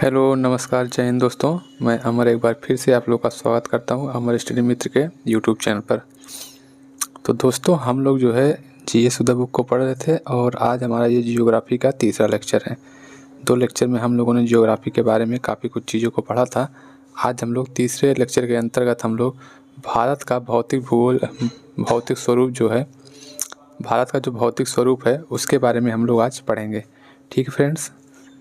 Hello नमस्कार जय हिंद दोस्तों। मैं अमर एक बार फिर से आप लोग का स्वागत करता हूं अमर स्टडी मित्र के यूट्यूब चैनल पर। तो दोस्तों हम लोग जो है जीएस सुधा बुक को पढ़ रहे थे और आज हमारा ये जियोग्राफी का तीसरा लेक्चर है। 2 लेक्चर में हम लोगों ने जियोग्राफी के बारे में काफ़ी कुछ चीज़ों को पढ़ा था। आज हम लोग तीसरे लेक्चर के अंतर्गत हम लोग भारत का भौतिक स्वरूप जो है, भारत का जो भौतिक स्वरूप है उसके बारे में हम लोग आज पढ़ेंगे। ठीक है फ्रेंड्स,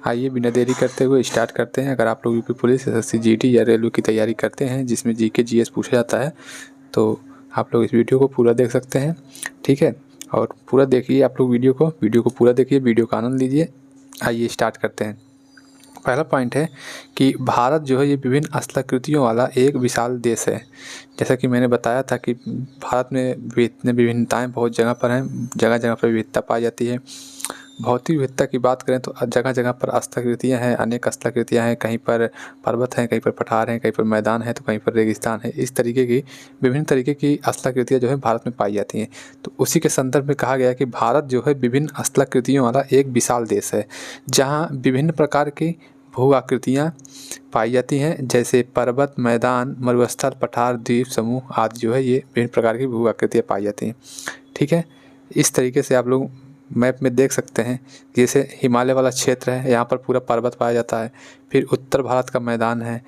आइए बिना देरी करते हुए स्टार्ट करते हैं। अगर आप लोग यूपी पुलिस, एसएससी, जीडी या रेलवे की तैयारी करते हैं जिसमें जीके जीएस पूछा जाता है तो आप लोग इस वीडियो को पूरा देख सकते हैं। ठीक है, और पूरा देखिए आप लोग वीडियो को पूरा देखिए, वीडियो का आनंद लीजिए। आइए स्टार्ट करते हैं। पहला पॉइंट है कि भारत जो है ये विभिन्न स्थलाकृतियों वाला एक विशाल देश है। जैसा कि मैंने बताया था कि भारत में विभिन्नताएँ बहुत जगह पर हैं, जगह जगह पर विविधता पाई जाती है। भौतिक विविधता की बात करें तो जगह जगह पर स्थलाकृतियाँ हैं, अनेक स्थलाकृतियाँ हैं। कहीं पर पर्वत हैं, कहीं पर पठार हैं, कहीं पर मैदान है तो कहीं पर रेगिस्तान है। इस तरीके की विभिन्न तरीके की स्थलाकृतियाँ जो है भारत में पाई जाती हैं। तो उसी के संदर्भ में कहा गया है कि भारत जो है विभिन्न स्थलाकृतियों वाला एक विशाल देश है, जहाँ विभिन्न प्रकार की भू आकृतियाँ पाई जाती हैं, जैसे पर्वत, मैदान, मरुस्थल, पठार, द्वीप समूह आदि जो है ये विभिन्न प्रकार की भू आकृतियाँ पाई जाती हैं। ठीक है, इस तरीके से आप लोग मैप में देख सकते हैं। जैसे हिमालय वाला क्षेत्र है, यहाँ पर पूरा पर्वत पाया जाता है। फिर उत्तर भारत का मैदान है,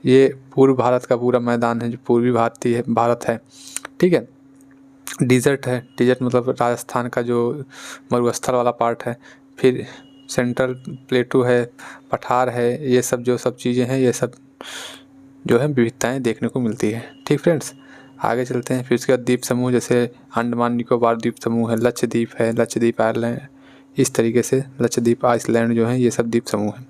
ये पूर्व भारत का पूरा मैदान है जो पूर्वी भारत है। ठीक है, डिज़र्ट है, डिज़र्ट मतलब राजस्थान का जो मरुस्थल वाला पार्ट है। फिर सेंट्रल प्लेटू है, पठार है, ये सब जो सब चीज़ें हैं ये सब जो है विविधताएँ देखने को मिलती है। ठीक फ्रेंड्स, आगे चलते हैं। फिर उसके बाद द्वीप समूह, जैसे अंडमान निकोबार द्वीप समूह है, लक्षद्वीप आइलैंड, इस तरीके से लक्षद्वीप आइसलैंड जो है ये सब द्वीप समूह है।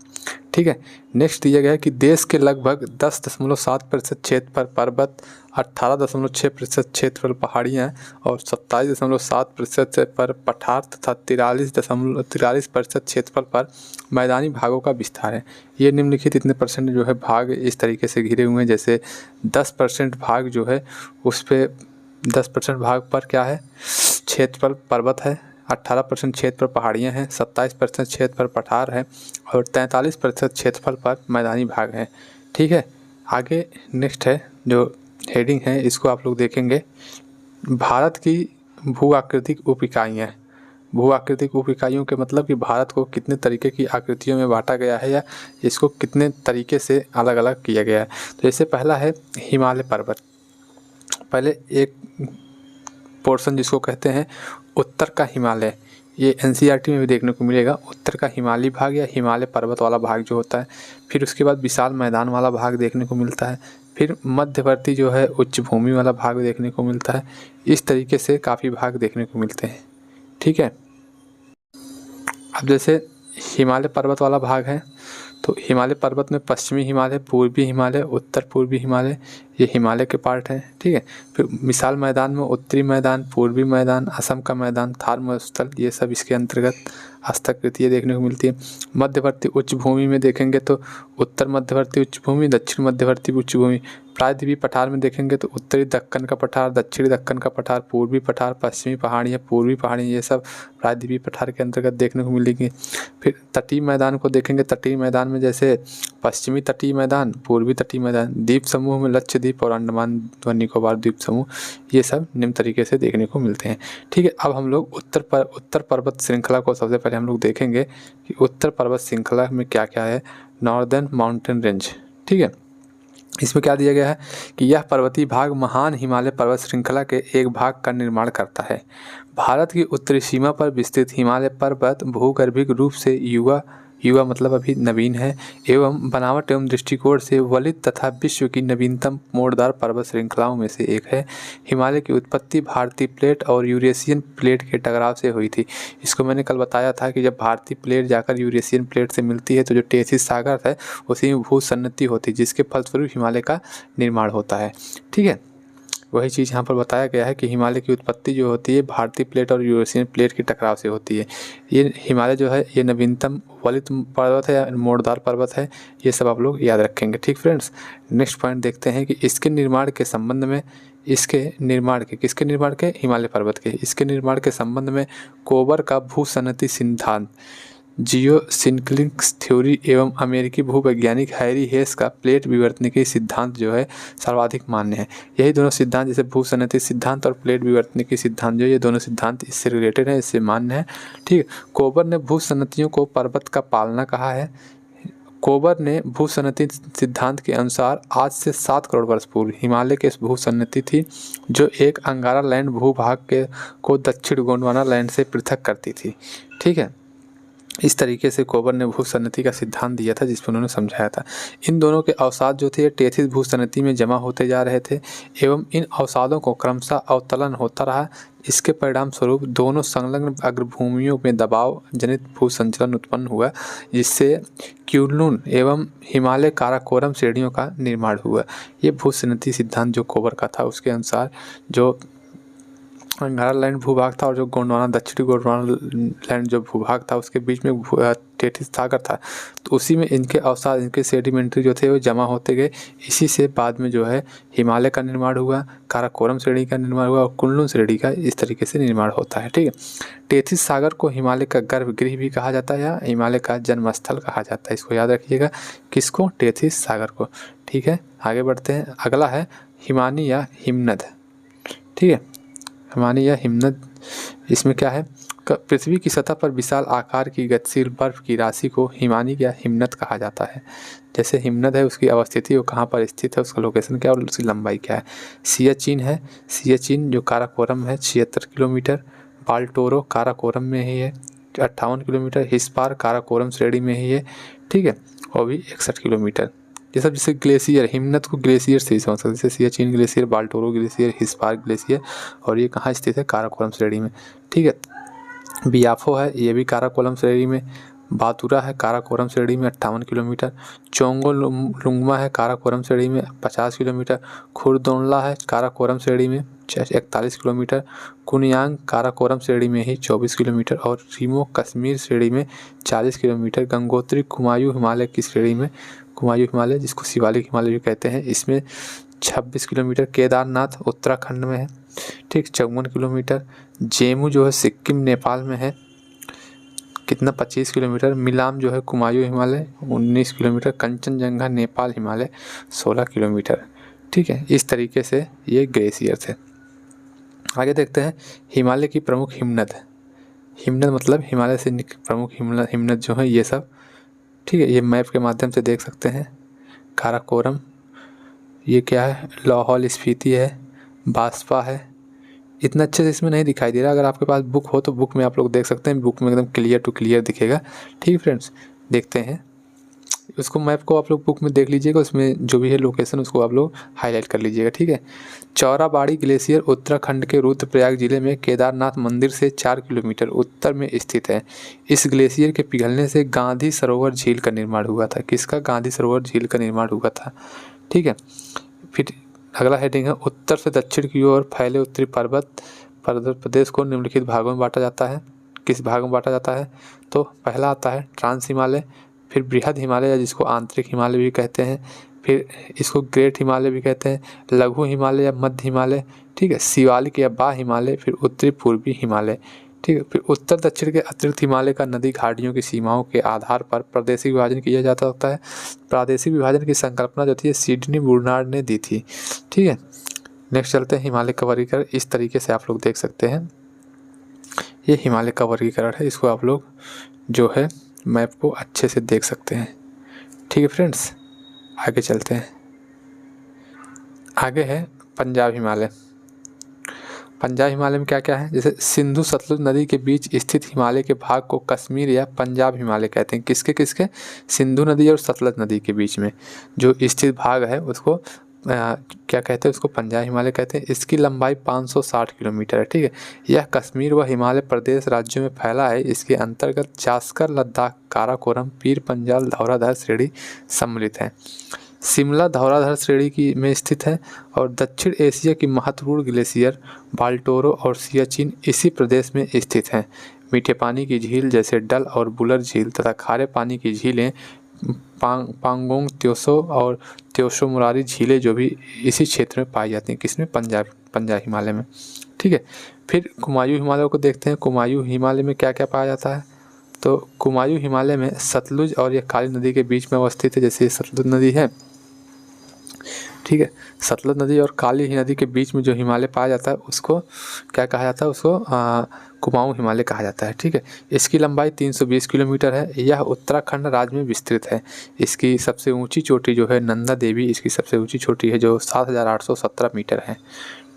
ठीक है, नेक्स्ट दिया गया है कि देश के लगभग 10.7% क्षेत्र पर पर्वत, 18.6% क्षेत्र पर पहाड़ियाँ और 27.7% पर पठार तथा 43% क्षेत्रफल पर मैदानी भागों का विस्तार है। ये निम्नलिखित इतने परसेंट जो है भाग इस तरीके से घिरे हुए हैं। जैसे 10% भाग जो है उस पर 10% भाग पर क्या है, क्षेत्रफल पर्वत है, 18% क्षेत्र पर पहाड़ियाँ हैं, 27% क्षेत्र पर पठार है और 43% क्षेत्रफल पर मैदानी भाग है। ठीक है, आगे नेक्स्ट है जो हेडिंग है, इसको आप लोग देखेंगे। भारत की भू आकृतिक उप इकाइयाँ। भू आकृतिक उप इकाइयों के मतलब कि भारत को कितने तरीके की आकृतियों में बांटा गया है या इसको कितने तरीके से अलग अलग किया गया है। तो जैसे पहला है हिमालय पर्वत। पहले एक पोर्शन जिसको कहते हैं उत्तर का हिमालय, ये एनसीईआरटी में भी देखने को मिलेगा। उत्तर का हिमालयी भाग या हिमालय पर्वत वाला भाग जो होता है। फिर उसके बाद विशाल मैदान वाला भाग देखने को मिलता है। फिर मध्यवर्ती जो है उच्च भूमि वाला भाग देखने को मिलता है। इस तरीके से काफ़ी भाग देखने को मिलते हैं। ठीक है, अब जैसे हिमालय पर्वत वाला भाग है तो हिमालय पर्वत में पश्चिमी हिमालय, पूर्वी हिमालय, उत्तर पूर्वी हिमालय, ये हिमालय के पार्ट हैं। ठीक है, फिर विशाल मैदान में उत्तरी मैदान, पूर्वी मैदान, असम का मैदान, थार मरुस्थल, ये सब इसके अंतर्गत स्थलाकृतियाँ देखने को मिलती है। मध्यवर्ती उच्च भूमि में देखेंगे तो उत्तर मध्यवर्ती उच्च भूमि, दक्षिण मध्यवर्ती उच्च भूमि। प्रायद्वीपीय पठार में देखेंगे तो उत्तरी दक्कन का पठार, दक्षिणी दक्कन का पठार, पूर्वी पठार, पश्चिमी पहाड़ियाँ, पूर्वी पहाड़ियाँ, ये सब प्रायद्वीपीय पठार के अंतर्गत देखने को मिलेंगी। फिर तटीय मैदान को देखेंगे, तटीय मैदान में जैसे पश्चिमी तटीय मैदान, पूर्वी तटीय मैदान। द्वीप समूह में लक्षद्वीप और अंडमान व निकोबार द्वीप समूह, ये सब निम्न तरीके से देखने को मिलते हैं। ठीक है, अब हम लोग उत्तर पर्वत श्रृंखला को सबसे पहले हम लोग देखेंगे कि उत्तर पर्वत श्रृंखला में क्या क्या है। नॉर्दर्न माउंटेन रेंज, ठीक है, इसमें क्या दिया गया है कि यह पर्वतीय भाग महान हिमालय पर्वत श्रृंखला के एक भाग का निर्माण करता है। भारत की उत्तरी सीमा पर विस्तृत हिमालय पर्वत भूगर्भिक रूप से युवा मतलब अभी नवीन है एवं बनावट एवं दृष्टिकोण से वलित तथा विश्व की नवीनतम मोड़दार पर्वत श्रृंखलाओं में से एक है। हिमालय की उत्पत्ति भारतीय प्लेट और यूरेशियन प्लेट के टकराव से हुई थी। इसको मैंने कल बताया था कि जब भारतीय प्लेट जाकर यूरेशियन प्लेट से मिलती है तो जो टेथिस सागर है उसी में भूसन्नति होती है, जिसके फलस्वरूप हिमालय का निर्माण होता है। ठीक है, वही चीज़ यहाँ पर बताया गया है कि हिमालय की उत्पत्ति जो होती है भारतीय प्लेट और यूरेशियन प्लेट के टकराव से होती है। ये हिमालय जो है ये नवीनतम वलित पर्वत है या मोड़दार पर्वत है, ये सब आप लोग याद रखेंगे। ठीक फ्रेंड्स, नेक्स्ट पॉइंट देखते हैं कि इसके निर्माण के संबंध में, किसके निर्माण के, हिमालय पर्वत के, इसके निर्माण के संबंध में कोबर का भूसन्नति सिद्धांत जियोसिंक्लिक्स थ्योरी एवं अमेरिकी भूवैज्ञानिक हैरी हेस का प्लेट विवर्तनिकी सिद्धांत जो है सर्वाधिक मान्य है। यही दोनों सिद्धांत जैसे भूसंनति सिद्धांत और प्लेट विवर्तनिकी सिद्धांत जो ये दोनों सिद्धांत इससे रिलेटेड है, इससे मान्य है। ठीक है, कोबर ने भूसंनतियों को पर्वत का पालना कहा है। कोबर ने भूसंनति सिद्धांत के अनुसार आज से 7 करोड़ वर्ष पूर्व हिमालय के भूसंनति थी जो एक अंगारा लैंड भूभाग के को दक्षिण गोंडवाना लैंड से पृथक करती थी। ठीक है, इस तरीके से कोबर ने भूसंनति का सिद्धांत दिया था जिसमें उन्होंने समझाया था। इन दोनों के अवसाद जो थे टेथिस भूसंनति में जमा होते जा रहे थे एवं इन अवसादों को क्रमशः अवतलन होता रहा। इसके परिणाम स्वरूप दोनों संलग्न अग्रभूमियों में दबाव जनित भूसंचलन उत्पन्न हुआ, जिससे क्युनलुन एवं हिमालय काराकोरम श्रेणियों का निर्माण हुआ। ये भूसंनति सिद्धांत जो कोबर का था उसके अनुसार जो अंगारा लैंड भूभाग था और जो गोंडवाना दक्षिणी गोंडवाना लैंड जो भूभाग था उसके बीच में टेथिस सागर था, तो उसी में इनके अवसाद इनके सेडिमेंट्री जो थे वो जमा होते गए। इसी से बाद में जो है हिमालय का निर्माण हुआ, काराकोरम श्रेणी का निर्माण हुआ और कुनलुन श्रेणी का इस तरीके से निर्माण होता है। ठीक है, टेथिस सागर को हिमालय का गर्भगृह भी कहा जाता है या हिमालय का जन्मस्थल कहा जाता है, इसको याद रखिएगा। किसको? टेथिस सागर को। ठीक है, आगे बढ़ते हैं। अगला है हिमानी या हिमनद। ठीक है, हिमानी या हिमनद, इसमें क्या है? पृथ्वी की सतह पर विशाल आकार की गतिशील बर्फ की राशि को हिमानी या हिमनद कहा जाता है। जैसे हिमनद है उसकी अवस्थिति वो कहाँ पर स्थित है, उसका लोकेशन क्या है और उसकी लंबाई क्या है। सियाचिन है, सियाचिन जो काराकोरम है 76 किलोमीटर, बाल्टोरो काराकोरम में ही है 58 किलोमीटर, हिस्पार काराकोरम श्रेणी में ही है। ठीक है, वो भी 61 किलोमीटर। ये सब जैसे ग्लेशियर, हिमनद को ग्लेशियर से ही समझ सकते हैं, जैसे Siachen glacier, Baltoro glacier, Hispar glacier, और ये कहाँ स्थित है? काराकोरम श्रेणी में। ठीक है, बियाफो है, ये भी काराकोरम श्रेणी में। बातुरा है काराकोरम श्रेणी में 58 किलोमीटर। चोंगो लुंगमा है काराकोरम श्रेणी में 50 किलोमीटर। खुरदोनला है काराकोरम श्रेणी में 41 किलोमीटर। कुनयांग काराकोरम श्रेणी में ही 24 किलोमीटर और रीमो कश्मीर श्रेणी में 40 किलोमीटर। गंगोत्री कुमायूं हिमालय की श्रेणी में, कुमायूं हिमालय जिसको शिवालिक हिमालय भी कहते हैं, इसमें 26 किलोमीटर। केदारनाथ उत्तराखंड में है, ठीक 54 किलोमीटर। जेमू जो है सिक्किम नेपाल में है, कितना 25 किलोमीटर। मिलाम जो है कुमायूं हिमालय 19 किलोमीटर। कंचनजंगा नेपाल हिमालय 16 किलोमीटर। ठीक है, इस तरीके से ये ग्लेशियर थे। आगे देखते हैं हिमालय की प्रमुख हिमनद। हिमनद मतलब हिमालय से प्रमुख हिमनद जो है ये सब। ठीक है, ये मैप के माध्यम से देख सकते हैं। काराकोरम, ये क्या है? लाहौल स्पीति है, बास्पा है। इतना अच्छे से इसमें नहीं दिखाई दे रहा, अगर आपके पास बुक हो तो बुक में आप लोग देख सकते हैं, बुक में एकदम क्लियर टू क्लियर दिखेगा। ठीक है फ्रेंड्स, देखते हैं उसको, मैप को आप लोग बुक में देख लीजिएगा, उसमें जो भी है लोकेशन उसको आप लोग हाईलाइट कर लीजिएगा। ठीक है, चौराबाड़ी ग्लेशियर उत्तराखंड के रुद्रप्रयाग जिले में केदारनाथ मंदिर से 4 किलोमीटर उत्तर में स्थित है। इस ग्लेशियर के पिघलने से गांधी सरोवर झील का निर्माण हुआ था। किसका? गांधी सरोवर झील का निर्माण हुआ था। ठीक है, फिर अगला हेडिंग है उत्तर से दक्षिण की ओर फैले उत्तरी पर्वत प्रदेश को निम्नलिखित भागों में बांटा जाता है। किस भाग में बांटा जाता है? तो पहला आता है ट्रांस हिमालय, फिर बृहद हिमालय या जिसको आंतरिक हिमालय भी कहते हैं, फिर इसको ग्रेट हिमालय भी कहते हैं, लघु हिमालय या मध्य हिमालय। ठीक है, शिवालिक या बा हिमालय, फिर उत्तरी पूर्वी हिमालय। ठीक है, फिर उत्तर दक्षिण के अतिरिक्त हिमालय का नदी घाटियों की सीमाओं के आधार पर प्रादेशिक विभाजन किया जाता होता है। प्रादेशिक विभाजन की संकल्पना जो थी सिडनी बुर्नार्ड ने दी थी। ठीक है, नेक्स्ट चलते हैं हिमालय का वर्गीकरण। इस तरीके से आप लोग देख सकते हैं, ये हिमालय का वर्गीकरण है, इसको आप लोग जो है मैप को अच्छे से देख सकते हैं। ठीक है फ्रेंड्स, आगे चलते हैं। आगे है पंजाब हिमालय। पंजाब हिमालय में क्या क्या है? जैसे सिंधु सतलुज नदी के बीच स्थित हिमालय के भाग को कश्मीर या पंजाब हिमालय कहते हैं। किसके किसके? सिंधु नदी और सतलुज नदी के बीच में जो स्थित भाग है उसको क्या कहते हैं? उसको पंजाब हिमालय कहते हैं। इसकी लंबाई 560 किलोमीटर है। ठीक है, यह कश्मीर व हिमालय प्रदेश राज्यों में फैला है। इसके अंतर्गत जास्कर, लद्दाख, काराकोरम, पीर पंजाल, धौलाधर श्रेणी सम्मिलित हैं। शिमला धौलाधर श्रेणी की में स्थित है और दक्षिण एशिया की महत्वपूर्ण ग्लेशियर बाल्टोरो और सियाचिन इसी प्रदेश में स्थित हैं। मीठे पानी की झील जैसे डल और बुलर झील तथा खारे पानी की झीलें पांगोंग, त्योसो और त्योसो मुरारी झीलें जो भी इसी क्षेत्र में पाई जाती हैं। किसमें? पंजाब हिमालय में। ठीक है, फिर कुमायूं हिमालय को देखते हैं। कुमायूं हिमालय में क्या क्या पाया जाता है? तो कुमायूं हिमालय में सतलुज और ये काली नदी के बीच में अवस्थित है। जैसे सतलुज नदी है, ठीक है, सतलुज नदी और काली नदी के बीच में जो हिमालय पाया जाता है उसको क्या कहा जाता है, उसको कुमाऊं हिमालय कहा जाता है। ठीक है, इसकी लंबाई 320 किलोमीटर है। यह उत्तराखंड राज्य में विस्तृत है। इसकी सबसे ऊंची चोटी जो है नंदा देवी, इसकी सबसे ऊंची चोटी है जो 7,817 मीटर है।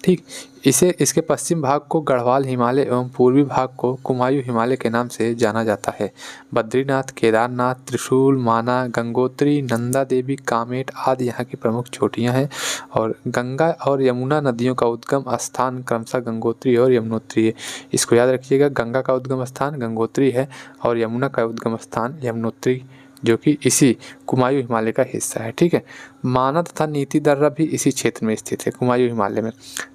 ठीक, इसके पश्चिम भाग को गढ़वाल हिमालय एवं पूर्वी भाग को कुमायूं हिमालय के नाम से जाना जाता है। बद्रीनाथ, केदारनाथ, त्रिशूल, माना, गंगोत्री, नंदा देवी, कामेट आदि यहाँ की प्रमुख चोटियाँ हैं। और गंगा और यमुना नदियों का उद्गम स्थान क्रमशः गंगोत्री और यमुनोत्री है। इसको याद रखिएगा, गंगा का उद्गम स्थान गंगोत्री है और यमुना का उद्गम स्थान यमुनोत्री, जो कि इसी कुमायूं हिमालय का हिस्सा है। ठीक है, माना तथा नीति दर्रा भी इसी क्षेत्र में स्थित है, कुमायूं हिमालय में।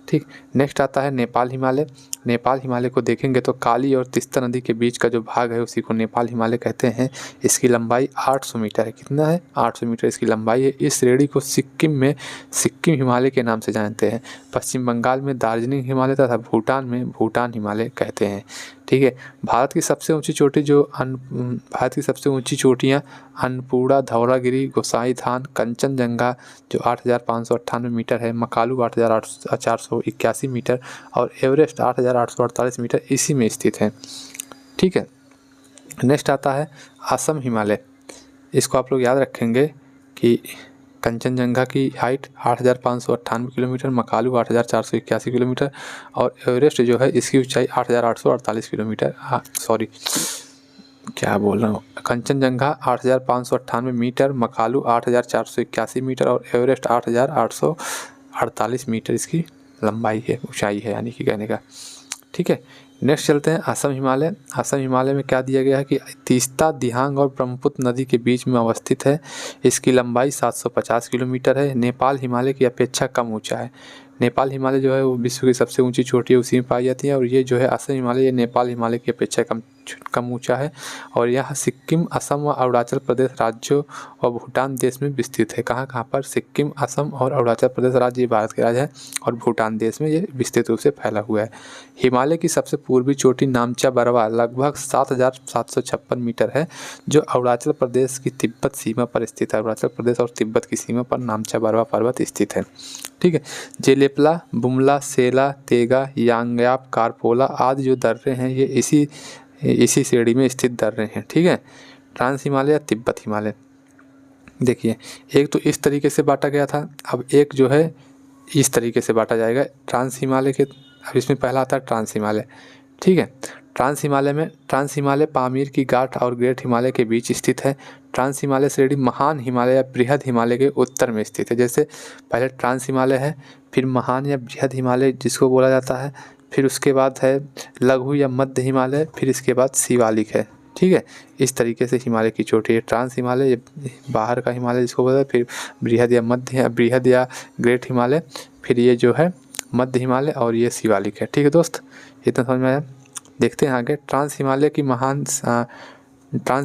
ठीक, नेक्स्ट आता है नेपाल हिमालय। नेपाल हिमालय को देखेंगे तो काली और तीस्ता नदी के बीच का जो भाग है उसी को नेपाल हिमालय कहते हैं। इसकी लंबाई 800 मीटर है। कितना है? 800 मीटर इसकी लंबाई है। इस श्रेणी को सिक्किम में सिक्किम हिमालय के नाम से जानते हैं। पश्चिम बंगाल में दार्जिलिंग हिमालय तथा भूटान में भूटान हिमालय कहते हैं। ठीक है, भारत की सबसे ऊंची चोटियाँ अन्नपूर्णा, धौलागिरी, गोसाईथान, कंचनजंगा जो 8,598 मीटर है, मकालू 8,481 मीटर और एवरेस्ट 8,848 मीटर इसी में स्थित है। ठीक है, नेक्स्ट आता है असम हिमालय। इसको आप लोग याद रखेंगे कि कंचनजंगा की हाइट 8,598 किलोमीटर, मकालू 8,481 किलोमीटर और एवरेस्ट जो है इसकी ऊंचाई 8,848 किलोमीटर। क्या बोल रहा हूँ, कंचनजंगा 8,598 मीटर, मकालू 8,481 मीटर और एवरेस्ट 8,848 मीटर इसकी लंबाई है, ऊंचाई है यानी कि कहने का। ठीक है, नेक्स्ट चलते हैं असम हिमालय। असम हिमालय में क्या दिया गया है कि तीस्ता, दिहांग और ब्रह्मपुत्र नदी के बीच में अवस्थित है। इसकी लंबाई 750 किलोमीटर है। नेपाल हिमालय की अपेक्षा कम ऊंचा है। नेपाल हिमालय जो है वो विश्व की सबसे ऊंची चोटी है, उसी में पाई जाती है। और ये जो है असम हिमालय, ये नेपाल हिमालय की अपेक्षा कम ऊंचा है और यह सिक्किम, असम व अरुणाचल प्रदेश राज्यों और भूटान देश में विस्तृत है। कहाँ पर? सिक्किम, असम और अरुणाचल प्रदेश राज्य, ये भारत के राज्य है और भूटान देश में ये विस्तृत रूप से फैला हुआ है। हिमालय की सबसे पूर्वी चोटी नामचा बरवा लगभग 7,756 मीटर है, जो अरुणाचल प्रदेश की तिब्बत सीमा पर स्थित है। अरुणाचल प्रदेश और तिब्बत की सीमा पर नामचा बरवा पर्वत स्थित है। ठीक है, जेलेपला, बुमला, सेला, तेगा, यांगयाप, कारपोला आदि जो दर्रे हैं ये इसी श्रेणी में स्थित दर्रे हैं। ठीक है, ट्रांस हिमालय या तिब्बत हिमालय। देखिए, एक तो इस तरीके से बांटा गया था, अब एक जो है इस तरीके से बांटा जाएगा ट्रांस हिमालय के। अब इसमें पहला आता है ट्रांस हिमालय। ठीक है, ट्रांस हिमालय पामीर की घाट और ग्रेट हिमालय के बीच स्थित है। ट्रांस हिमालय श्रेणी महान हिमालय या बृहद हिमालय के उत्तर में स्थित है। जैसे पहले ट्रांस हिमालय है, फिर महान या बृहद हिमालय जिसको बोला जाता है, फिर उसके बाद है लघु या मध्य हिमालय, फिर इसके बाद शिवालिक है। ठीक है, इस तरीके से हिमालय की चोटी है। ट्रांस हिमालय ये बाहर का हिमालय जिसको बोलते हैं, फिर बृहद या ग्रेट हिमालय, फिर ये जो है मध्य हिमालय और ये शिवालिक है। ठीक है दोस्त, इतना समझ में आया। देखते हैं आगे। ट्रांस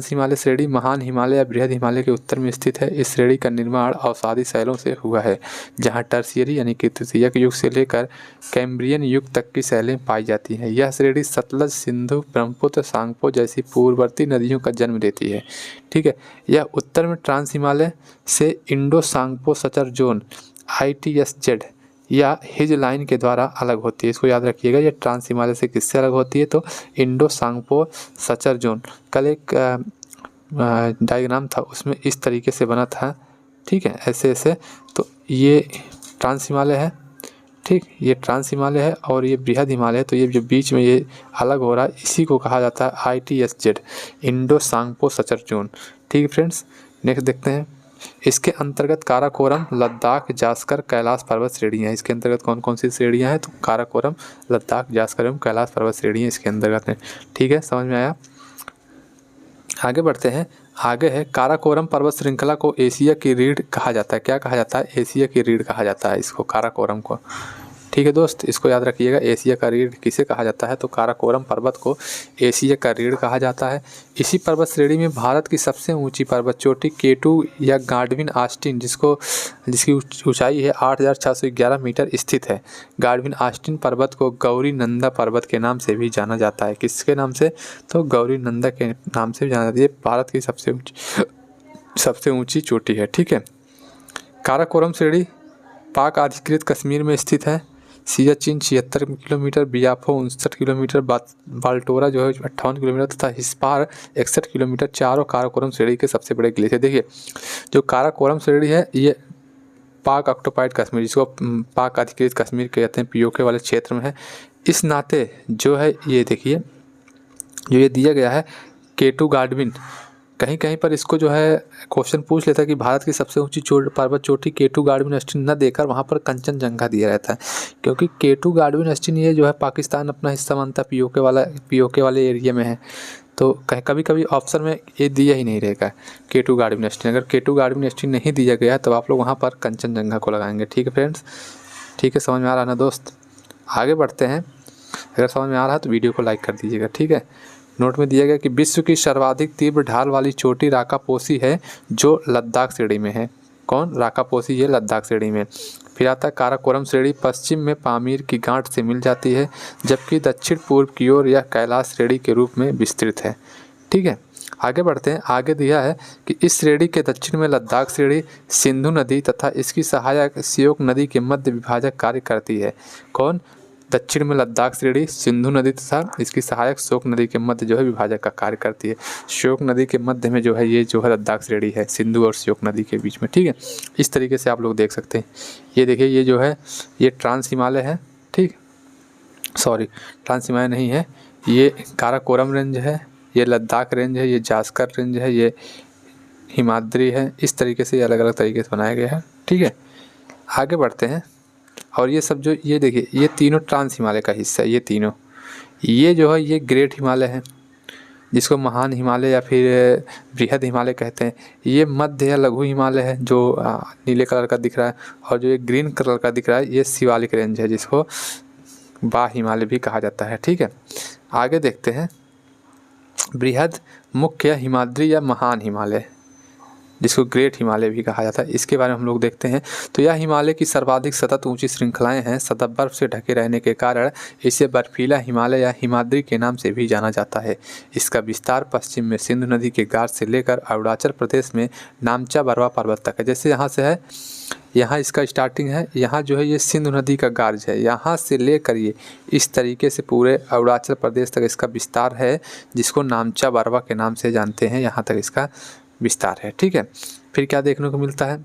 हिमालय श्रेणी महान हिमालय या बृहद हिमालय के उत्तर में स्थित है। इस श्रेणी का निर्माण अवसादी शैलों से हुआ है, जहां टर्शियरी यानी कि तृतीयक युग से लेकर कैम्ब्रियन युग तक की शैलें पाई जाती हैं। यह श्रेणी सतलज, सिंधु, ब्रह्मपुत्र, सांगपो जैसी पूर्ववर्ती नदियों का जन्म देती है। ठीक है, यह उत्तर में ट्रांस हिमालय से Indo Tsangpo suture zone ITSZ या हिज लाइन के द्वारा अलग होती है। इसको याद रखिएगा, ये ट्रांस हिमालय से किससे अलग होती है? तो इंडो सांगपो सचर जोन। कल एक डायग्राम था उसमें इस तरीके से बना था। ठीक है, ऐसे तो ये ट्रांस हिमालय है। ठीक, ये ट्रांस हिमालय है और ये बृहद हिमालय है। तो ये जो बीच में ये अलग हो रहा है इसी को कहा जाता है ITSZ, Indo Tsangpo suture zone. ठीक है फ्रेंड्स, नेक्स्ट देखते हैं। इसके अंतर्गत काराकोरम, लद्दाख, जास्कर, कैलाश पर्वत श्रेणियाँ हैं। इसके अंतर्गत कौन कौन सी श्रेणियाँ हैं? तो काराकोरम, लद्दाख, जास्कर एवं कैलाश पर्वत श्रेणियाँ इसके अंतर्गत हैं। ठीक है, समझ में आया। आगे बढ़ते हैं। आगे है काराकोरम पर्वत श्रृंखला को एशिया की रीढ़ कहा जाता है। क्या कहा जाता है? एशिया की रीढ़ कहा जाता है इसको, काराकोरम को। ठीक है दोस्त, इसको याद रखिएगा। एशिया का रीढ़ किसे कहा जाता है? तो काराकोरम पर्वत को एशिया का रीढ़ कहा जाता है। इसी पर्वत श्रेणी में भारत की सबसे ऊंची पर्वत चोटी केटू या गाडविन ऑस्टिन जिसकी ऊंचाई है 8,611 मीटर स्थित है। गाडविन ऑस्टिन पर्वत को गौरी नंदा पर्वत के नाम से भी जाना जाता है। किसके नाम से? तो गौरी नंदा के नाम से भी जाना जाता है। ये भारत की सबसे ऊंची चोटी है। ठीक है। काराकोरम श्रेणी पाक अधिकृत कश्मीर में स्थित है। सियाचिन 76 किलोमीटर, बियाफो 59 किलोमीटर, बाल्टोरा जो है 58 किलोमीटर तथा हिस्पार 61 किलोमीटर चारों काराकोरम श्रेणी के सबसे बड़े ग्लेशियर। देखिए जो काराकोरम श्रेणी है ये पाक ऑक्टोपाइड कश्मीर, जिसको पाक अधिकृत कश्मीर कहते हैं, पीओके वाले क्षेत्र में है। इस नाते जो है ये देखिए जो ये दिया गया है केटू गाडविन, कहीं कहीं पर इसको जो है क्वेश्चन पूछ लेता है कि भारत की सबसे ऊंची पर्वत चोटी केटू गाडविन ऑस्टिन न देकर वहाँ पर कंचनजंगा दिया रहता है, क्योंकि केटू गाडविन ऑस्टिन ये जो है पाकिस्तान अपना हिस्सा मानता है, पीओके वाले एरिया में है। तो कभी कभी ऑप्शन में ये दिया ही नहीं रहेगा केटू गाडविन ऑस्टिन। अगर केटू गाडविन ऑस्टिन नहीं दिया गया है तो आप लोग वहाँ पर कंचनजंगा को लगाएंगे। ठीक है फ्रेंड्स, ठीक है, समझ में आ रहा है ना दोस्त? आगे बढ़ते हैं। अगर समझ में आ रहा है तो वीडियो को लाइक कर दीजिएगा। ठीक है। नोट में दिया गया कि विश्व की सर्वाधिक तीव्र ढाल वाली चोटी राकापोसी है जो लद्दाख श्रेणी में है। कौन? राकापोसी, ये लद्दाख श्रेणी में। फिर आता है काराकोरम श्रेणी पश्चिम में पामीर की गांठ से मिल जाती है, जबकि दक्षिण पूर्व की ओर यह कैलाश श्रेणी के रूप में विस्तृत है। ठीक है। आगे बढ़ते हैं। आगे दिया है कि इस श्रेणी के दक्षिण में लद्दाख श्रेणी सिंधु नदी तथा इसकी सहायक श्योक नदी के मध्य विभाजक कार्य करती है। कौन? दक्षिण में लद्दाख श्रेणी सिंधु नदी तथा इसकी सहायक श्योक नदी के मध्य जो है विभाजक का कार्य करती है। श्योक नदी के मध्य में जो है ये जो है लद्दाख श्रेणी है, सिंधु और श्योक नदी के बीच में। ठीक है। इस तरीके से आप लोग देख सकते हैं। ये देखिए ये जो है ये ट्रांस हिमालय है। ठीक, सॉरी ट्रांस हिमालय नहीं है, ये काराकोरम रेंज है, ये लद्दाख रेंज है, ये जास्कर रेंज है, ये हिमाद्री है। इस तरीके से अलग अलग तरीके से बनाया गया है। ठीक है। आगे बढ़ते हैं। और ये सब जो ये देखिए ये तीनों ट्रांस हिमालय का हिस्सा है। ये तीनों, ये जो है ये ग्रेट हिमालय है, जिसको महान हिमालय या फिर बृहद हिमालय कहते हैं। ये मध्य या लघु हिमालय है जो नीले कलर का दिख रहा है, और जो ये ग्रीन कलर का दिख रहा है ये शिवालिक रेंज है, जिसको बा हिमालय भी कहा जाता है। ठीक है। आगे देखते हैं। बृहद, मुख्य, हिमाद्री या महान हिमालय, जिसको ग्रेट हिमालय भी कहा जाता है, इसके बारे में हम लोग देखते हैं। तो यह हिमालय की सर्वाधिक सतत ऊंची श्रृंखलाएं हैं। सतत बर्फ से ढके रहने के कारण इसे बर्फीला हिमालय या हिमाद्री के नाम से भी जाना जाता है। इसका विस्तार पश्चिम में सिंधु नदी के घाट से लेकर अरुणाचल प्रदेश में नामचा बरवा पर्वत तक है। जैसे यहाँ से है, यहाँ इसका स्टार्टिंग है, यहाँ जो है ये सिंधु नदी का गार्ज है, यहाँ से लेकर ये इस तरीके से पूरे अरुणाचल प्रदेश तक इसका विस्तार है, जिसको नामचा बरवा के नाम से जानते हैं। यहाँ तक इसका विस्तार है। ठीक है। फिर क्या देखने को मिलता है?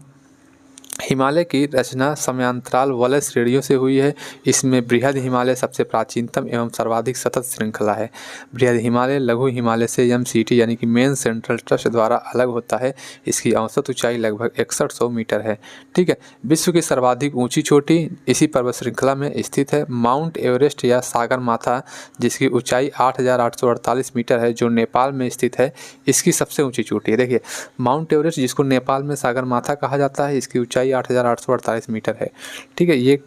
हिमालय की रचना समयांतराल वलय श्रेणियों से हुई है। इसमें बृहद हिमालय सबसे प्राचीनतम एवं सर्वाधिक सतत श्रृंखला है। बृहद हिमालय लघु हिमालय से एमसीटी यानी कि मेन सेंट्रल ट्रस्ट द्वारा अलग होता है। इसकी औसत ऊंचाई लगभग 6100 मीटर है। ठीक है। विश्व की सर्वाधिक ऊंची चोटी इसी पर्वत श्रृंखला में स्थित है, माउंट एवरेस्ट या सागर माथा, जिसकी ऊंचाई 8848 मीटर है, जो नेपाल में स्थित है। इसकी सबसे ऊँची चोटी है। देखिए माउंट एवरेस्ट, जिसको नेपाल में सागर माथा कहा जाता है, इसकी ऊंचाई 8848 मीटर है। ठीक है। ये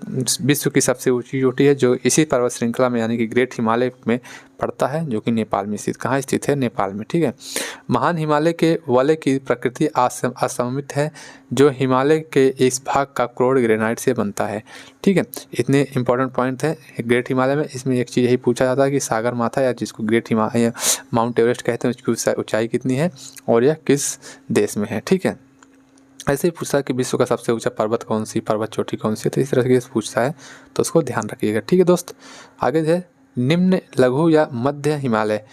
विश्व की सबसे ऊंची चोटी है, जो इसी पर्वत श्रृंखला में यानी कि ग्रेट हिमालय में पड़ता है, जो कि नेपाल में स्थित, कहाँ स्थित है? नेपाल में। ठीक है। महान हिमालय के वलय की प्रकृति असममित है, जो हिमालय के इस भाग का क्रोड ग्रेनाइट से बनता है। ठीक है। इतने इंपॉर्टेंट पॉइंट है ग्रेट हिमालय में। इसमें एक चीज़ यही पूछा जाता है कि सागर माथा या जिसको ग्रेट हिमालय माउंट एवरेस्ट कहते हैं, उसकी ऊंचाई कितनी है और यह किस देश में है। ठीक है। ऐसे ही पूछता है कि विश्व का सबसे ऊंचा पर्वत कौन सी, पर्वत चोटी कौन सी है, तो इस तरह से पूछता है, तो उसको ध्यान रखिएगा। ठीक है दोस्त। आगे है निम्न, लघु या मध्य हिमालय,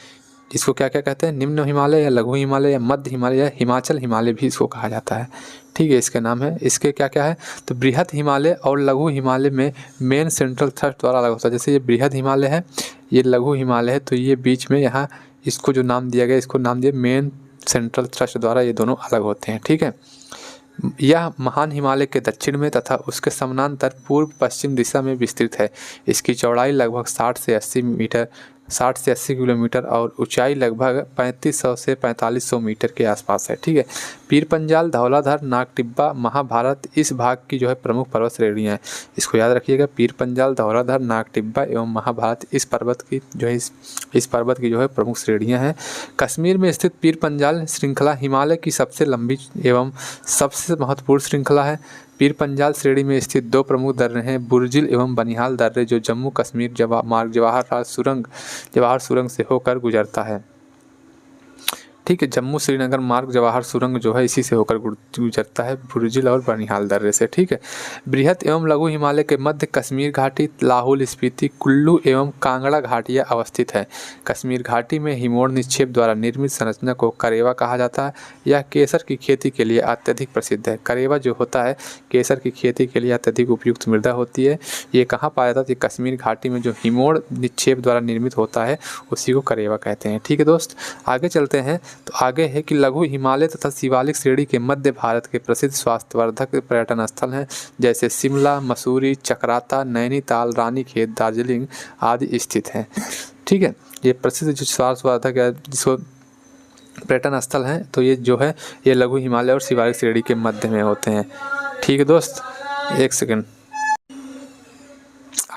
इसको क्या क्या कहते हैं? निम्न हिमालय या लघु हिमालय या मध्य हिमालय या हिमाचल हिमालय भी इसको कहा जाता है। ठीक है। इसके नाम है, इसके क्या क्या है? तो बृहद हिमालय और लघु हिमालय में मेन सेंट्रल थ्रस्ट द्वारा अलग होता है। जैसे ये बृहद हिमालय है, ये लघु हिमालय है, तो ये बीच में यहाँ इसको जो नाम दिया गया, इसको नाम दिया मेन सेंट्रल थ्रस्ट द्वारा, ये दोनों अलग होते हैं। ठीक है। यह महान हिमालय के दक्षिण में तथा उसके समानांतर पूर्व पश्चिम दिशा में विस्तृत है। इसकी चौड़ाई लगभग 60 से 80 मीटर 60 से 80 किलोमीटर और ऊंचाई लगभग 3500 से 4500 मीटर के आसपास है। ठीक है, पीर पंजाल, धौलाधर, नाग टिब्बा, महाभारत इस भाग की जो है प्रमुख पर्वत श्रेणियाँ हैं। इसको याद रखिएगा, पीर पंजाल, धौलाधर, नाग टिब्बा एवं महाभारत इस पर्वत की जो है इस पर्वत की जो है प्रमुख श्रेणियाँ हैं। कश्मीर में स्थित पीर पंजाल श्रृंखला हिमालय की सबसे लंबी एवं सबसे महत्वपूर्ण श्रृंखला है। पीर पंजाल श्रेणी में स्थित दो प्रमुख दर्रे हैं, बुर्जिल एवं बनिहाल दर्रे, जो जम्मू कश्मीर जवाहर सुरंग से होकर गुजरता है। ठीक है, जम्मू श्रीनगर मार्ग जवाहर सुरंग जो है इसी से होकर गुजरता है, बुर्जिल और बनिहाल दर्रे से। ठीक है, बृहद एवं लघु हिमालय के मध्य कश्मीर घाटी, लाहौल स्पीति, कुल्लू एवं कांगड़ा घाटियाँ अवस्थित है। कश्मीर घाटी में हिमोड़ निक्षेप द्वारा निर्मित संरचना को करेवा कहा जाता है। यह केसर की खेती के लिए अत्यधिक प्रसिद्ध है। करेवा जो होता है केसर की खेती के लिए अत्यधिक उपयुक्त मृदा होती है। ये कहाँ पाया जाता है? कश्मीर घाटी में जो हिमोड़ निक्षेप द्वारा निर्मित होता है उसी को करेवा कहते हैं। ठीक है दोस्त, आगे चलते हैं। तो आगे है कि लघु हिमालय तथा शिवालिक श्रेणी के मध्य भारत के प्रसिद्ध स्वास्थ्यवर्धक पर्यटन स्थल हैं, जैसे शिमला, मसूरी, चक्राता, नैनीताल, रानीखेत, दार्जिलिंग आदि स्थित हैं। ठीक है, ये प्रसिद्ध जो स्वास्थ्यवर्धक है जिसको पर्यटन स्थल हैं, तो ये जो है ये लघु हिमालय और शिवालिक श्रेणी के मध्य में होते हैं। ठीक है दोस्त, एक सेकंड,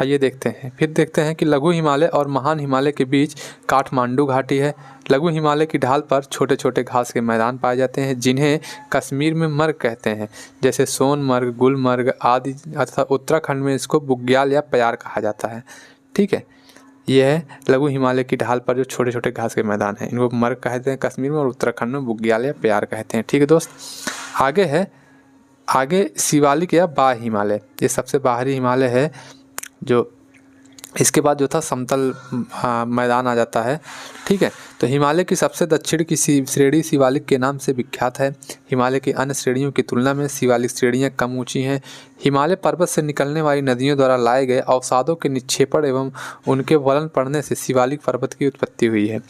आइए देखते हैं। फिर देखते हैं कि लघु हिमालय और महान हिमालय के बीच काठमांडू घाटी है। लघु हिमालय की ढाल पर छोटे छोटे घास के मैदान पाए जाते हैं, जिन्हें कश्मीर में मर्ग कहते हैं, जैसे सोनमर्ग, गुलमर्ग आदि, तथा उत्तराखंड में इसको बुग्याल या प्यार कहा जाता है। ठीक है, यह है लघु हिमालय की ढाल पर जो छोटे छोटे घास के मैदान हैं, इनको मर्ग कहते हैं कश्मीर में, और उत्तराखंड में बुग्याल या प्यार कहते हैं। ठीक है दोस्त, आगे शिवालिक या बाह्य हिमालय, ये सबसे बाहरी हिमालय है। जो इसके बाद जो था समतल मैदान आ जाता है। ठीक है, तो हिमालय की सबसे दक्षिण की श्रेणी शिवालिक के नाम से विख्यात है। हिमालय की अन्य श्रेणियों की तुलना में शिवालिक श्रेणियां कम ऊंची हैं। हिमालय पर्वत से निकलने वाली नदियों द्वारा लाए गए अवसादों के निक्षेपण एवं उनके वलन पड़ने से शिवालिक पर्वत की उत्पत्ति हुई है।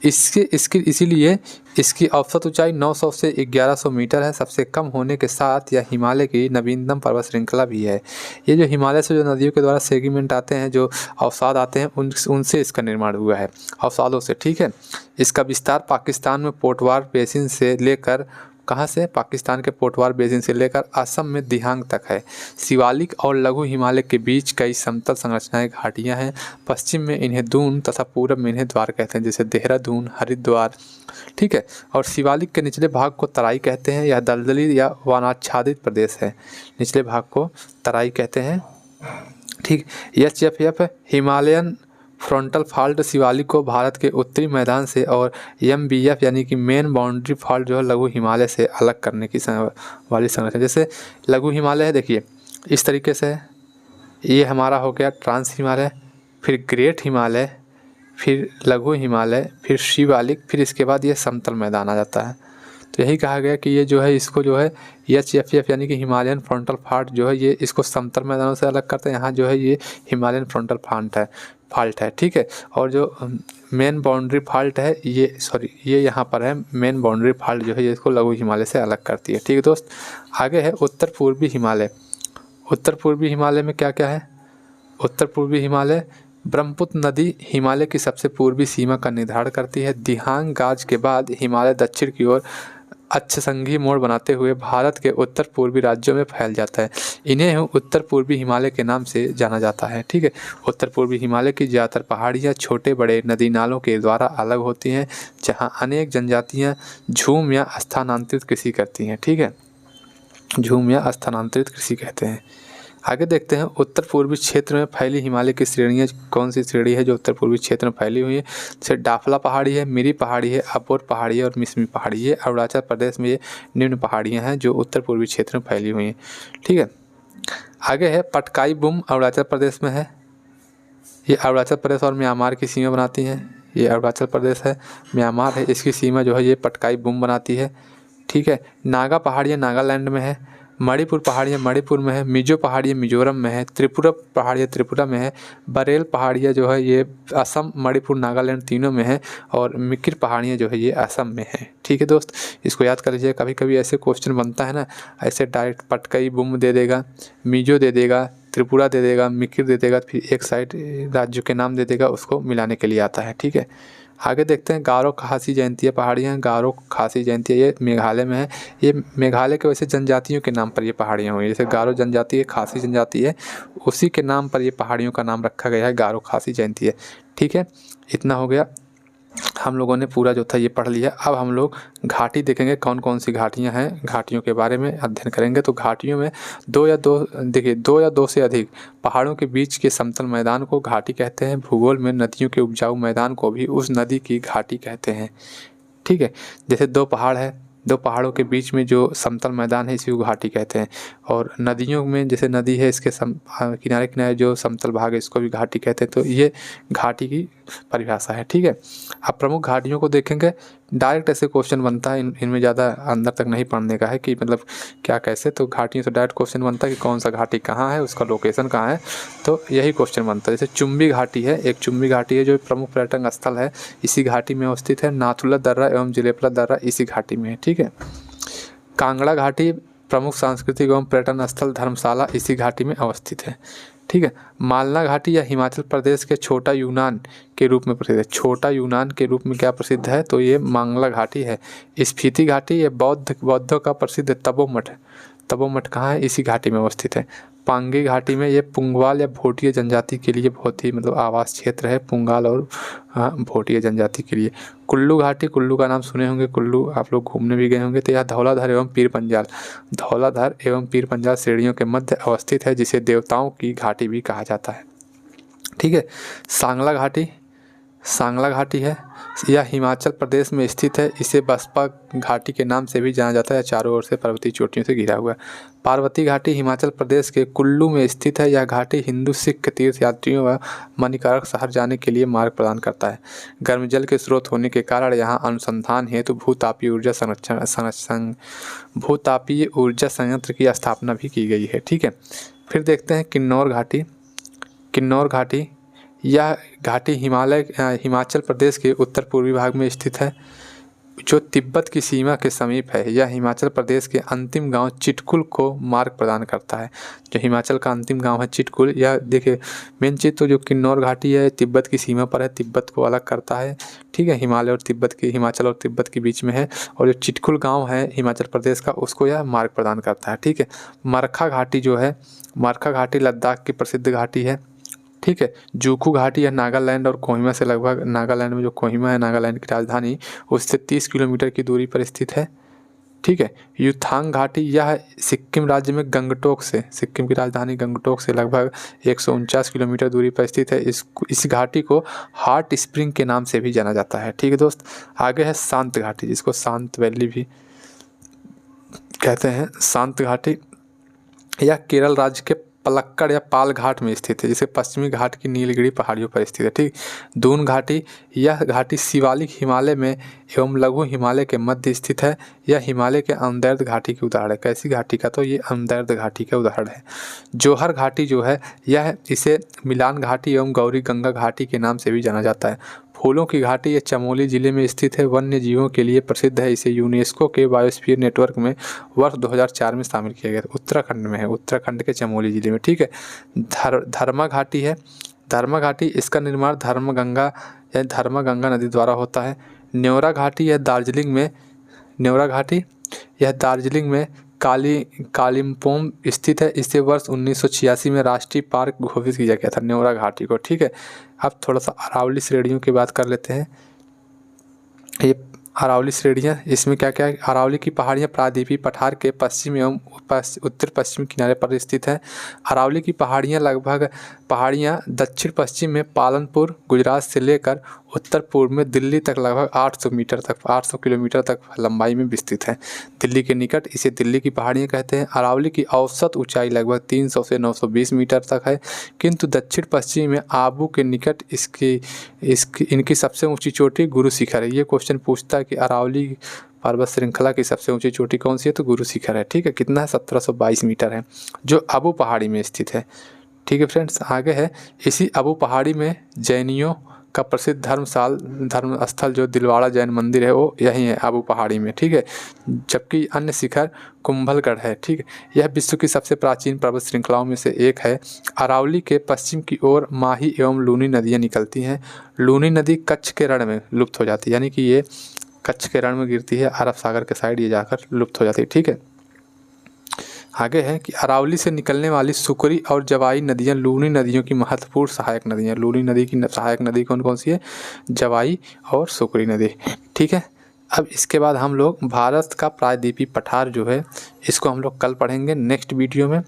इसीलिए इसकी औसत ऊंचाई 900 से 1100 मीटर है। सबसे कम होने के साथ यह हिमालय की नवीनतम पर्वत श्रृंखला भी है। ये जो हिमालय से जो नदियों के द्वारा सेगमेंट आते हैं, जो अवसाद आते हैं, उनसे इसका निर्माण हुआ है, अवसादों से। ठीक है, इसका विस्तार पाकिस्तान में पोटवार बेसिन से लेकर पाकिस्तान के पोटवार बेसिन से लेकर असम में दिहांग तक है। शिवालिक और लघु हिमालय के बीच कई समतल संरचनाएं घाटियां हैं। पश्चिम में इन्हें दून तथा पूरब में इन्हें द्वार कहते हैं, जैसे देहरादून, हरिद्वार। ठीक है, और शिवालिक के निचले भाग को तराई कहते हैं। यह दलदली या वनाच्छादित प्रदेश है। निचले भाग को तराई कहते हैं। ठीक, एचएफएफ हिमालयन फ्रंटल फॉल्ट शिवालिक को भारत के उत्तरी मैदान से, और एमबीएफ यानी कि मेन बाउंड्री फॉल्ट जो है लघु हिमालय से अलग करने की वाली संरचना। जैसे लघु हिमालय है, देखिए इस तरीके से ये हमारा हो गया ट्रांस हिमालय, फिर ग्रेट हिमालय, फिर लघु हिमालय, फिर शिवालिक, फिर इसके बाद ये समतल मैदान आ जाता है। तो यही कहा गया कि ये जो है इसको जो है एचएफएफ यानी कि हिमालयन फ्रंटल फॉल्ट जो है ये इसको समतल मैदानों से अलग करते हैं। यहाँ जो है ये हिमालयन फ्रंटल फॉल्ट है। ठीक है, और जो मेन बाउंड्री फॉल्ट है ये यहाँ पर है मेन बाउंड्री फॉल्ट जो है ये इसको लघु हिमालय से अलग करती है। ठीक है दोस्त, आगे है उत्तर पूर्वी हिमालय। उत्तर पूर्वी हिमालय में क्या क्या है? उत्तर पूर्वी हिमालय ब्रह्मपुत्र नदी हिमालय की सबसे पूर्वी सीमा का निर्धारण करती है। दिहांग गाज के बाद हिमालय दक्षिण की ओर अक्षसंघी मोड़ बनाते हुए भारत के उत्तर पूर्वी राज्यों में फैल जाता है। इन्हें उत्तर पूर्वी हिमालय के नाम से जाना जाता है। ठीक है, उत्तर पूर्वी हिमालय की ज़्यादातर पहाड़ियाँ छोटे बड़े नदी नालों के द्वारा अलग होती हैं, जहाँ अनेक जनजातियाँ झूम या स्थानांतरित कृषि करती हैं। ठीक है, झूम या स्थानांतरित कृषि कहते हैं। आगे देखते हैं उत्तर पूर्वी क्षेत्र में फैली हिमालय की श्रेणियाँ कौन सी श्रेणी है जो उत्तर पूर्वी क्षेत्र में फैली हुई है। जैसे डाफला पहाड़ी है, मिरी पहाड़ी है, अपोर पहाड़ी है और मिसमी पहाड़ी है। अरुणाचल प्रदेश में ये निम्न पहाड़ियाँ हैं जो उत्तर पूर्वी क्षेत्र में फैली हुई हैं। ठीक है, आगे है पटकाई बुम, अरुणाचल प्रदेश में है। ये अरुणाचल प्रदेश और म्यांमार की सीमा बनाती हैं। ये अरुणाचल प्रदेश है, म्यांमार है, इसकी सीमा जो है ये पटकाई बुम बनाती है। ठीक है, नागा पहाड़ियाँ नागालैंड में है। मणिपुर पहाड़ियाँ मणिपुर में है। मिजो पहाड़ियाँ मिजोरम में है। त्रिपुरा पहाड़ियाँ त्रिपुरा में है। बरेल पहाड़ियाँ जो है ये असम, मणिपुर, नागालैंड तीनों में है। और मिकिर पहाड़ियाँ जो है ये असम में है। ठीक है दोस्त, इसको याद कर लीजिए। कभी कभी ऐसे क्वेश्चन बनता है ना, ऐसे डायरेक्ट पटकाई बुम दे देगा, मिजो दे देगा, त्रिपुरा दे देगा, मिकिर दे देगा, फिर एक साइड राज्यों के नाम दे देगा, उसको मिलाने के लिए आता है। ठीक है, आगे देखते हैं गारो खासी जयंतीय पहाड़ियाँ। गारो खासी जयंतीय ये मेघालय में है। ये मेघालय के वैसे जनजातियों के नाम पर ये पहाड़ियाँ हुई, जैसे गारो जनजाति है, खासी जनजाति है, उसी के नाम पर ये पहाड़ियों का नाम रखा गया है, गारो खासी जयंतीय। ठीक है, इतना हो गया, हम लोगों ने पूरा जो था ये पढ़ लिया। अब हम लोग घाटी देखेंगे, कौन कौन सी घाटियाँ हैं, घाटियों के बारे में अध्ययन करेंगे। तो घाटियों में दो या दो से अधिक पहाड़ों के बीच के समतल मैदान को घाटी कहते हैं। भूगोल में नदियों के उपजाऊ मैदान को भी उस नदी की घाटी कहते हैं। ठीक है, जैसे दो पहाड़ है, दो पहाड़ों के बीच में जो समतल मैदान है इसी को घाटी कहते हैं। और नदियों में जैसे नदी है, इसके किनारे किनारे जो समतल भाग है इसको भी घाटी कहते हैं। तो ये घाटी की परिभाषा है। ठीक है, अब प्रमुख घाटियों को देखेंगे। डायरेक्ट ऐसे क्वेश्चन बनता है, इनमें ज़्यादा अंदर तक नहीं पढ़ने का है कि मतलब क्या कैसे। तो घाटियों से डायरेक्ट क्वेश्चन बनता है कि कौन सा घाटी कहाँ है, उसका लोकेशन कहाँ है, तो यही क्वेश्चन बनता है। जैसे चुम्बी घाटी है, एक चुम्बी घाटी है जो प्रमुख पर्यटन स्थल है, इसी घाटी में अवस्थित है। नाथुला दर्रा एवं जिलेपला दर्रा इसी घाटी में है। ठीक है, कांगड़ा घाटी प्रमुख सांस्कृतिक एवं पर्यटन स्थल धर्मशाला इसी घाटी में अवस्थित है। ठीक है, मालना घाटी या हिमाचल प्रदेश के छोटा यूनान के रूप में प्रसिद्ध है। छोटा यूनान के रूप में क्या प्रसिद्ध है, तो ये मांगला घाटी है। स्पीति घाटी ये बौद्धों का प्रसिद्ध तपोमठ है। तपोमठ कहाँ है, इसी घाटी में अवस्थित है। पांगी घाटी में ये पुंगवाल या भोटिया जनजाति के लिए बहुत ही मतलब आवास क्षेत्र है, पुंगाल और भोटिया जनजाति के लिए। कुल्लू घाटी, कुल्लू का नाम सुने होंगे, कुल्लू आप लोग घूमने भी गए होंगे। तो यह धौलाधार एवं पीर पंजाल श्रेणियों के मध्य अवस्थित है, जिसे देवताओं की घाटी भी कहा जाता है। ठीक है, सांगला घाटी है, यह हिमाचल प्रदेश में स्थित है। इसे बसपा घाटी के नाम से भी जाना जाता है, चारों ओर से पर्वतीय चोटियों से घिरा हुआ है। पार्वती घाटी हिमाचल प्रदेश के कुल्लू में स्थित है। यह घाटी हिंदू सिख तीर्थ यात्रियों व मणिकर्णिका शहर जाने के लिए मार्ग प्रदान करता है। गर्म जल के स्रोत होने के कारण यहाँ अनुसंधान हेतु भूतापीय ऊर्जा संयंत्र की स्थापना भी की गई है। ठीक है, फिर देखते हैं किन्नौर घाटी यह घाटी हिमाचल प्रदेश के उत्तर पूर्वी भाग में स्थित है, जो तिब्बत की सीमा के समीप है। यह हिमाचल प्रदेश के अंतिम गांव चिटकुल को मार्ग प्रदान करता है। जो हिमाचल का अंतिम गांव है चिटकुल, यह देखिए मेन चीज़ तो जो किन्नौर घाटी है तिब्बत की सीमा पर है, तिब्बत को अलग करता है। ठीक है, हिमाचल और तिब्बत के बीच में है। और जो चिटकुल गाँव है हिमाचल प्रदेश का, उसको यह मार्ग प्रदान करता है। ठीक है, मरखा घाटी लद्दाख की प्रसिद्ध घाटी है। ठीक है, जूकू घाटी है नागालैंड और कोहिमा से लगभग, नागालैंड में जो कोहिमा है नागालैंड की राजधानी, उससे 30 किलोमीटर की दूरी पर स्थित है। ठीक है, युथांग घाटी यह सिक्किम राज्य में सिक्किम की राजधानी गंगटोक से लगभग 149 किलोमीटर दूरी पर स्थित है। इस घाटी को हॉट स्प्रिंग के नाम से भी जाना जाता है। ठीक है दोस्त, आगे है शांत घाटी, जिसको शांत वैली भी कहते हैं। शांत घाटी यह केरल राज्य के पलक्कड़ या पाल घाट में स्थित है, जिसे पश्चिमी घाट की नीलगिरी पहाड़ियों पर स्थित है। ठीक, दून घाटी यह घाटी शिवालिक हिमालय में एवं लघु हिमालय के मध्य स्थित है। यह हिमालय के अमदैर्द घाटी की उदाहरण है। कैसी घाटी का, तो ये अमदैर्द घाटी का उदाहरण है। जौहर घाटी जो है यह इसे मिलान घाटी एवं गौरी गंगा घाटी के नाम से भी जाना जाता है। फूलों की घाटी यह चमोली जिले में स्थित है, वन्य जीवों के लिए प्रसिद्ध है। इसे यूनेस्को के बायोस्फीयर नेटवर्क में वर्ष 2004 में शामिल किया गया। उत्तराखंड में है, उत्तराखंड के चमोली जिले में। ठीक है, धर्मा घाटी है। धर्मा घाटी इसका निर्माण धर्मा गंगा नदी द्वारा होता है। न्योरा घाटी यह दार्जिलिंग में कालिम्पोंग स्थित है। इसे वर्ष 1986 में राष्ट्रीय पार्क घोषित किया गया था, न्योरा घाटी को। ठीक है, अब थोड़ा सा अरावली श्रेणियों की बात कर लेते हैं। ये अरावली श्रेणियाँ, इसमें क्या क्या है। अरावली की पहाड़ियाँ प्रायद्वीपीय पठार के पश्चिम एवं उत्तर पश्चिम किनारे पर स्थित है। अरावली की पहाड़ियाँ दक्षिण पश्चिम में पालनपुर गुजरात से लेकर उत्तर पूर्व में दिल्ली तक लगभग 800 किलोमीटर तक लंबाई में विस्तृत है। दिल्ली के निकट इसे दिल्ली की पहाड़ियाँ कहते हैं। अरावली की औसत ऊंचाई लगभग 300 से 920 मीटर तक है, किंतु दक्षिण पश्चिम में आबू के निकट इनकी सबसे ऊंची चोटी गुरु शिखर है। ये क्वेश्चन पूछता है कि अरावली पर्वत श्रृंखला की सबसे ऊंची चोटी कौन सी है, तो गुरु शिखर है। ठीक है, कितना है, 1722 मीटर है, जो आबू पहाड़ी में स्थित है। ठीक है फ्रेंड्स, आगे है इसी आबू पहाड़ी में जैनियों का प्रसिद्ध धर्म स्थल जो दिलवाड़ा जैन मंदिर है वो यहीं है आबू पहाड़ी में, ठीक है। जबकि अन्य शिखर कुंभलगढ़ है, ठीक है। यह विश्व की सबसे प्राचीन पर्वत श्रृंखलाओं में से एक है। अरावली के पश्चिम की ओर माही एवं लूनी नदियाँ निकलती हैं। लूनी नदी कच्छ के रण में लुप्त हो जाती है, यानी कि ये कच्छ के रण में गिरती है, अरब सागर के साइड ये जाकर लुप्त हो जाती है, ठीक है। आगे है कि अरावली से निकलने वाली सुकरी और जवाई नदियाँ लूनी नदियों की महत्वपूर्ण सहायक नदियाँ। लूनी नदी की सहायक नदी कौन कौन सी है? जवाई और सुकरी नदी, ठीक है। अब इसके बाद हम लोग भारत का प्रायद्वीपीय पठार जो है इसको हम लोग कल पढ़ेंगे नेक्स्ट वीडियो में।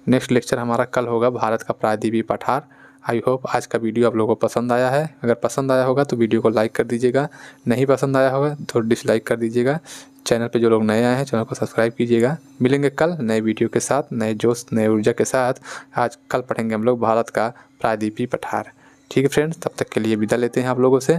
नेक्स्ट लेक्चर हमारा कल होगा भारत का प्रायद्वीपीय पठार। आई होप आज का वीडियो आप लोगों को पसंद आया है। अगर पसंद आया होगा तो वीडियो को लाइक कर दीजिएगा, नहीं पसंद आया होगा तो डिसलाइक कर दीजिएगा। चैनल पे जो लोग नए आए हैं चैनल को सब्सक्राइब कीजिएगा। मिलेंगे कल नए वीडियो के साथ, नए जोश नए ऊर्जा के साथ। आज कल पढ़ेंगे हम लोग भारत का प्रायद्वीपीय पठार, ठीक है फ्रेंड्स। तब तक के लिए विदा लेते हैं आप लोगों से।